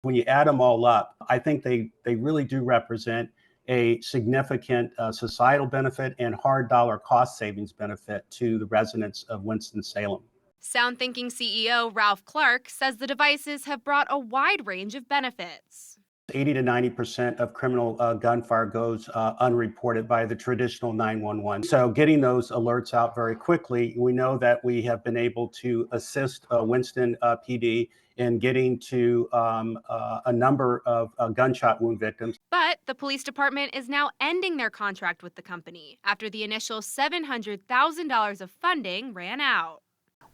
When you add them all up, I think they really do represent a significant societal benefit and hard dollar cost savings benefit to the residents of Winston-Salem. SoundThinking CEO Ralph Clark says the devices have brought a wide range of benefits. 80 to 90% of criminal gunfire goes unreported by the traditional 911. So getting those alerts out very quickly, we know that we have been able to assist Winston PD in getting to a number of gunshot wound victims. But the police department is now ending their contract with the company after the initial $700,000 of funding ran out.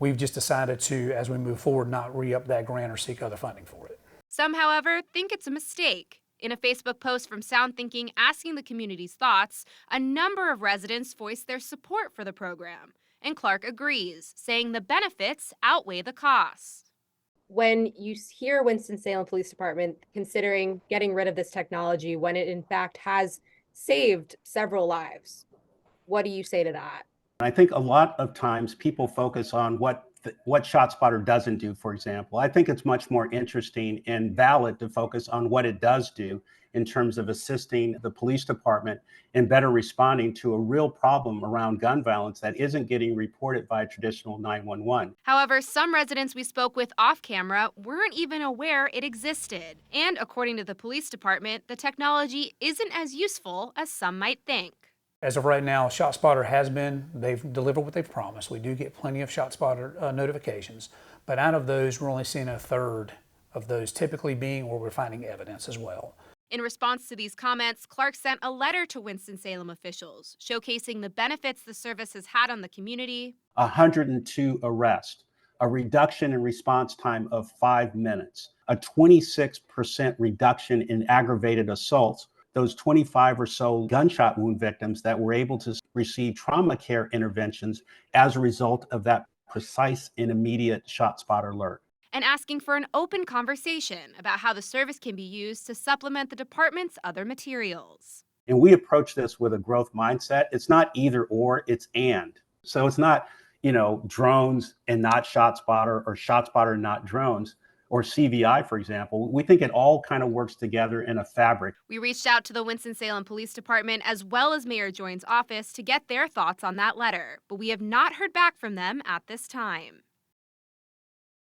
We've just decided to, as we move forward, not re-up that grant or seek other funding for it. Some, however, think it's a mistake. In a Facebook post from SoundThinking asking the community's thoughts, a number of residents voiced their support for the program. And Clark agrees, saying the benefits outweigh the costs. When you hear Winston-Salem Police Department considering getting rid of this technology when it in fact has saved several lives, what do you say to that? I think a lot of times people focus on what ShotSpotter doesn't do, for example. I think it's much more interesting and valid to focus on what it does do in terms of assisting the police department in better responding to a real problem around gun violence that isn't getting reported by traditional 911. However, some residents we spoke with off camera weren't even aware it existed. And according to the police department, the technology isn't as useful as some might think. As of right now, ShotSpotter they've delivered what they've promised. We do get plenty of ShotSpotter notifications, but out of those, we're only seeing a third of those typically being where we're finding evidence as well. In response to these comments, Clark sent a letter to Winston-Salem officials, showcasing the benefits the service has had on the community. 102 arrests, a reduction in response time of 5 minutes, a 26% reduction in aggravated assaults, those 25 or so gunshot wound victims that were able to receive trauma care interventions as a result of that precise and immediate ShotSpotter alert. And asking for an open conversation about how the service can be used to supplement the department's other materials. And we approach this with a growth mindset. It's not either or, it's and. So it's not, drones and not ShotSpotter or ShotSpotter and not drones, or CVI, for example. We think it all kind of works together in a fabric. We reached out to the Winston-Salem Police Department as well as Mayor Joines' office to get their thoughts on that letter, but we have not heard back from them at this time.